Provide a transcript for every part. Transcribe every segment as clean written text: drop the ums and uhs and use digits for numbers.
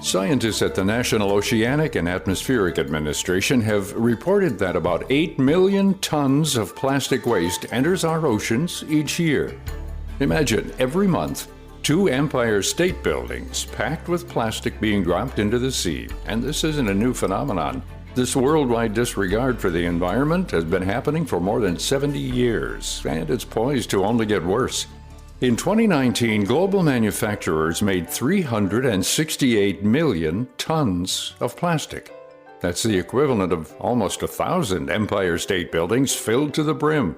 Scientists at the National Oceanic and Atmospheric Administration have reported that about 8 million tons of plastic waste enters our oceans each year. Imagine every month, 2 Empire State Buildings packed with plastic being dropped into the sea. And this isn't a new phenomenon. This worldwide disregard for the environment has been happening for more than 70 years, and it's poised to only get worse. In 2019, global manufacturers made 368 million tons of plastic. That's the equivalent of almost 1,000 Empire State Buildings filled to the brim.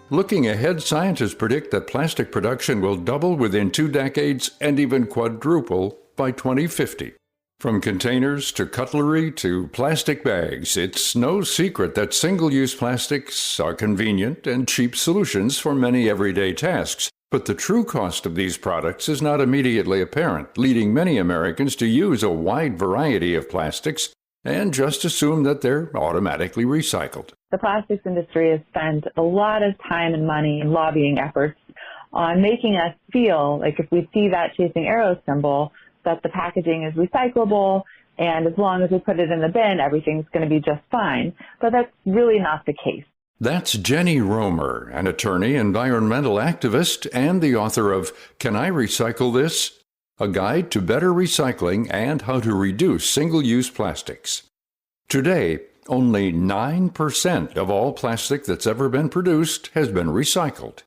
Looking ahead, scientists predict that plastic production will double within 2 decades and even quadruple by 2050. From containers to cutlery to plastic bags, it's no secret that single-use plastics are convenient and cheap solutions for many everyday tasks. But the true cost of these products is not immediately apparent, leading many Americans to use a wide variety of plastics and just assume that they're automatically recycled. The plastics industry has spent a lot of time and money and lobbying efforts on making us feel like if we see that chasing arrow symbol, that the packaging is recyclable, and as long as we put it in the bin, everything's going to be just fine. But that's really not the case. That's Jenny Romer, an attorney, environmental activist, and the author of Can I Recycle This? A Guide to Better Recycling and How to Reduce Single-Use Plastics. Today, only 9% of all plastic that's ever been produced has been recycled.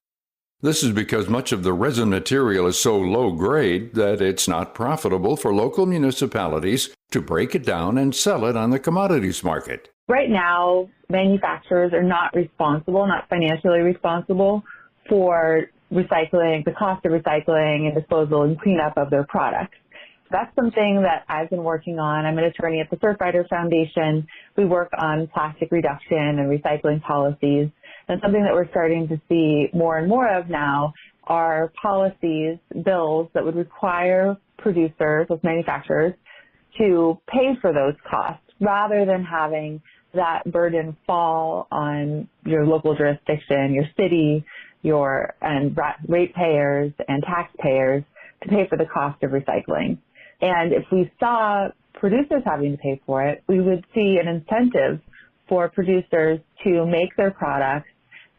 This is because much of the resin material is so low grade that it's not profitable for local municipalities to break it down and sell it on the commodities market. Right now, manufacturers are not financially responsible for recycling, the cost of recycling and disposal and cleanup of their products. That's something that I've been working on. I'm an attorney at the Surfrider Foundation. We work on plastic reduction and recycling policies. And something that we're starting to see more and more of now are policies, bills that would require producers, those manufacturers, to pay for those costs rather than having that burden fall on your local jurisdiction, your city, and ratepayers and taxpayers to pay for the cost of recycling. And if we saw producers having to pay for it, we would see an incentive for producers to make their products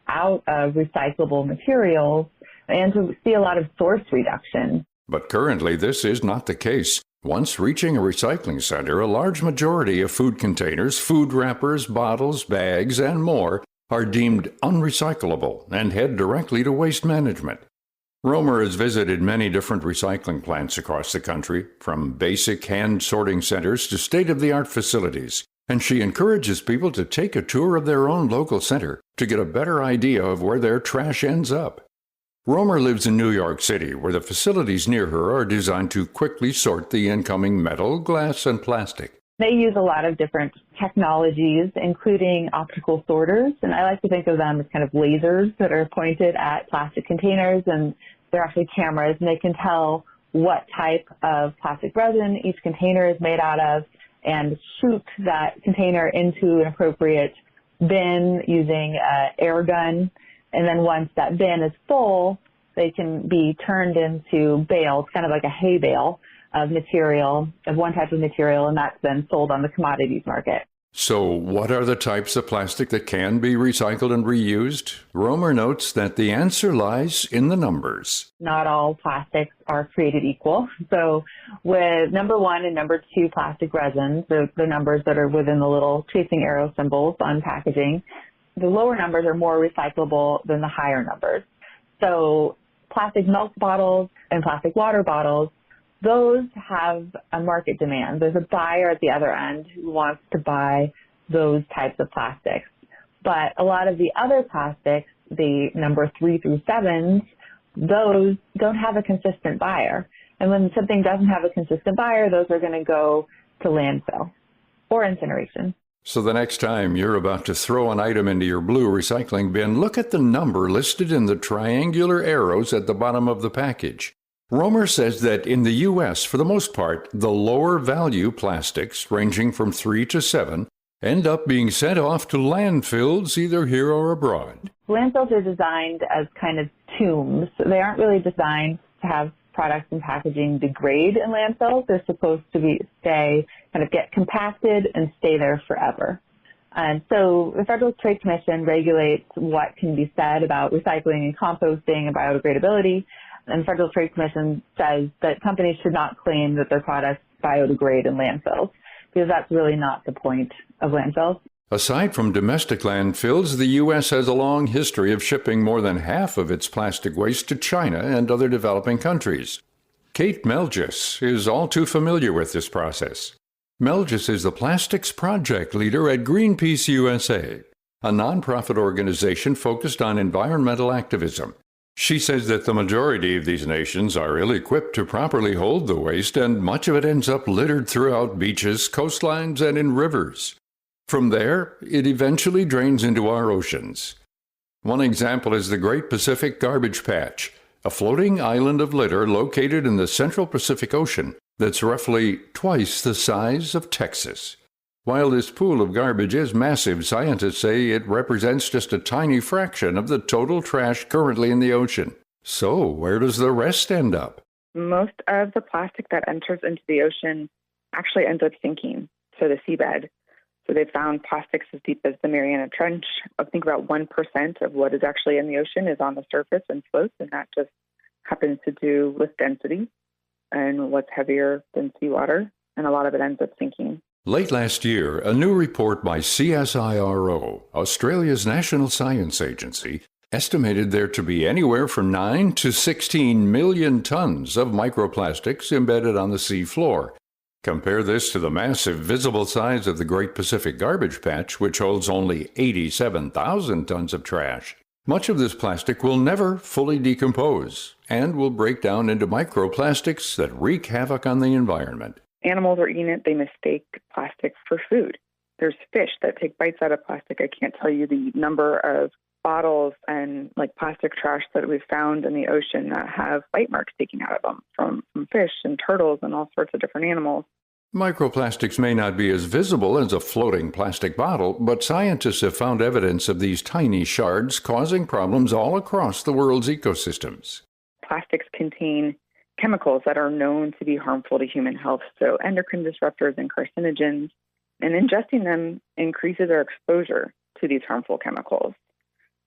out of recyclable materials and to see a lot of source reduction. But currently, this is not the case. Once reaching a recycling center, a large majority of food containers, food wrappers, bottles, bags, and more are deemed unrecyclable and head directly to waste management. Romer has visited many different recycling plants across the country, from basic hand sorting centers to state-of-the-art facilities, and she encourages people to take a tour of their own local center to get a better idea of where their trash ends up. Romer lives in New York City, where the facilities near her are designed to quickly sort the incoming metal, glass, and plastic. They use a lot of different technologies, including optical sorters, and I like to think of them as kind of lasers that are pointed at plastic containers, and they're actually cameras, and they can tell what type of plastic resin each container is made out of and shoot that container into an appropriate bin using an air gun. And then once that bin is full, they can be turned into bales, kind of like a hay bale of material, of one type of material, and that's then sold on the commodities market. So what are the types of plastic that can be recycled and reused? Romer notes that the answer lies in the numbers. Not all plastics are created equal. So with number 1 and number 2 plastic resins, the numbers that are within the little chasing arrow symbols on packaging, the lower numbers are more recyclable than the higher numbers. So plastic milk bottles and plastic water bottles, those have a market demand. There's a buyer at the other end who wants to buy those types of plastics. But a lot of the other plastics, the number 3 through 7s, those don't have a consistent buyer. And when something doesn't have a consistent buyer, those are going to go to landfill or incineration. So the next time you're about to throw an item into your blue recycling bin, look at the number listed in the triangular arrows at the bottom of the package. Romer says that in the U.S., for the most part, the lower value plastics, ranging from 3 to 7, end up being sent off to landfills either here or abroad. Landfills are designed as kind of tombs. They aren't really designed to have products and packaging degrade in landfills. They're supposed to get compacted and stay there forever. And so the Federal Trade Commission regulates what can be said about recycling and composting and biodegradability. And the Federal Trade Commission says that companies should not claim that their products biodegrade in landfills, because that's really not the point of landfills. Aside from domestic landfills, the U.S. has a long history of shipping more than half of its plastic waste to China and other developing countries. Kate Melgis is all too familiar with this process. Melgis is the plastics project leader at Greenpeace USA, a nonprofit organization focused on environmental activism. She says that the majority of these nations are ill-equipped to properly hold the waste, and much of it ends up littered throughout beaches, coastlines, and in rivers. From there, it eventually drains into our oceans. One example is the Great Pacific Garbage Patch, a floating island of litter located in the Central Pacific Ocean that's roughly twice the size of Texas. While this pool of garbage is massive, scientists say it represents just a tiny fraction of the total trash currently in the ocean. So, where does the rest end up? Most of the plastic that enters into the ocean actually ends up sinking to the seabed. So they found plastics as deep as the Mariana Trench. I think about 1% of what is actually in the ocean is on the surface and floats, and that just happens to do with density and what's heavier than seawater, and a lot of it ends up sinking. Late last year, a new report by CSIRO, Australia's national science agency, estimated there to be anywhere from 9 to 16 million tons of microplastics embedded on the sea floor. Compare this to the massive visible size of the Great Pacific Garbage Patch, which holds only 87,000 tons of trash. Much of this plastic will never fully decompose and will break down into microplastics that wreak havoc on the environment. Animals are eating it. They mistake plastic for food. There's fish that take bites out of plastic. I can't tell you the number of bottles and plastic trash that we've found in the ocean that have bite marks taken out of them from fish and turtles and all sorts of different animals. Microplastics may not be as visible as a floating plastic bottle, but scientists have found evidence of these tiny shards causing problems all across the world's ecosystems. Plastics contain chemicals that are known to be harmful to human health, so endocrine disruptors and carcinogens, and ingesting them increases our exposure to these harmful chemicals.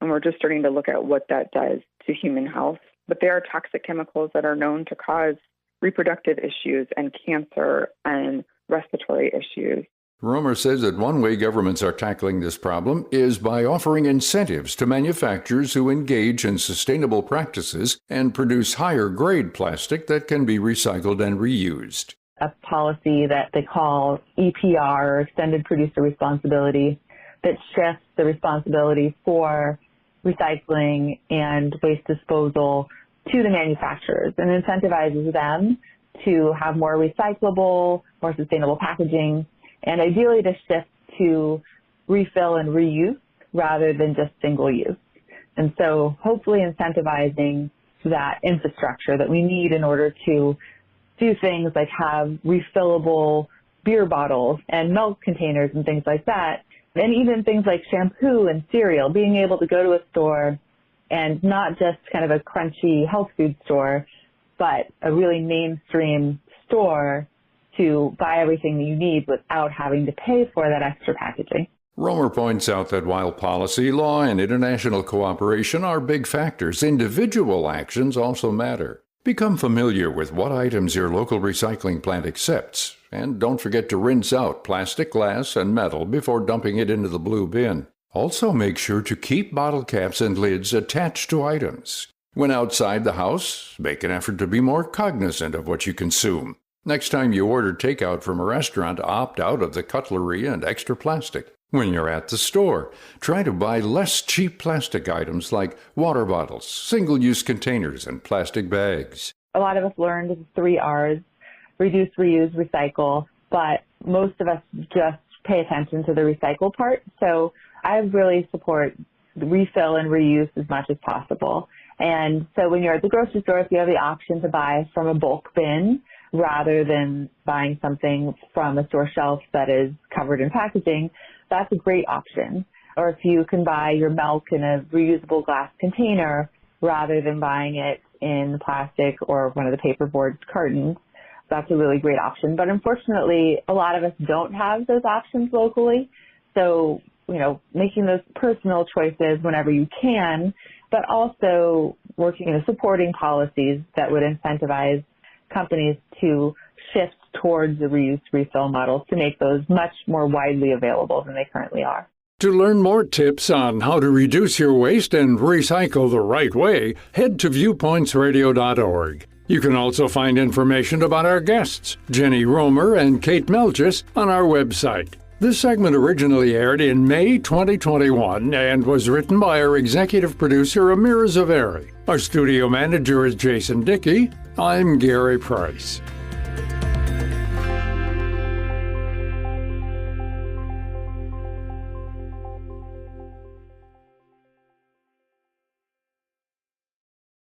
And we're just starting to look at what that does to human health. But there are toxic chemicals that are known to cause reproductive issues and cancer and respiratory issues. Romer says that one way governments are tackling this problem is by offering incentives to manufacturers who engage in sustainable practices and produce higher-grade plastic that can be recycled and reused. A policy that they call EPR, or Extended Producer Responsibility, that shifts the responsibility for recycling and waste disposal to the manufacturers and incentivizes them to have more recyclable, more sustainable packaging, and ideally to shift to refill and reuse rather than just single use. And so hopefully incentivizing that infrastructure that we need in order to do things like have refillable beer bottles and milk containers and things like that, and even things like shampoo and cereal, being able to go to a store and not just kind of a crunchy health food store, but a really mainstream store to buy everything that you need without having to pay for that extra packaging. Romer points out that while policy, law, and international cooperation are big factors, individual actions also matter. Become familiar with what items your local recycling plant accepts, and don't forget to rinse out plastic, glass, and metal before dumping it into the blue bin. Also make sure to keep bottle caps and lids attached to items. When outside the house, make an effort to be more cognizant of what you consume. Next time you order takeout from a restaurant, opt out of the cutlery and extra plastic. When you're at the store, try to buy less cheap plastic items like water bottles, single-use containers, and plastic bags. A lot of us learned the 3 R's, reduce, reuse, recycle, but most of us just pay attention to the recycle part. So I really support refill and reuse as much as possible. And so when you're at the grocery store, if you have the option to buy from a bulk bin rather than buying something from a store shelf that is covered in packaging, that's a great option. Or if you can buy your milk in a reusable glass container rather than buying it in plastic or one of the paperboard cartons, that's a really great option. But unfortunately, a lot of us don't have those options locally. So, making those personal choices whenever you can, but also working and supporting policies that would incentivize companies to shift towards the reuse refill models to make those much more widely available than they currently are. To learn more tips on how to reduce your waste and recycle the right way, head to viewpointsradio.org. You can also find information about our guests, Jenny Romer and Kate Melchis, on our website. This segment originally aired in May 2021 and was written by our executive producer, Amira Zaveri. Our studio manager is Jason Dickey. I'm Gary Price.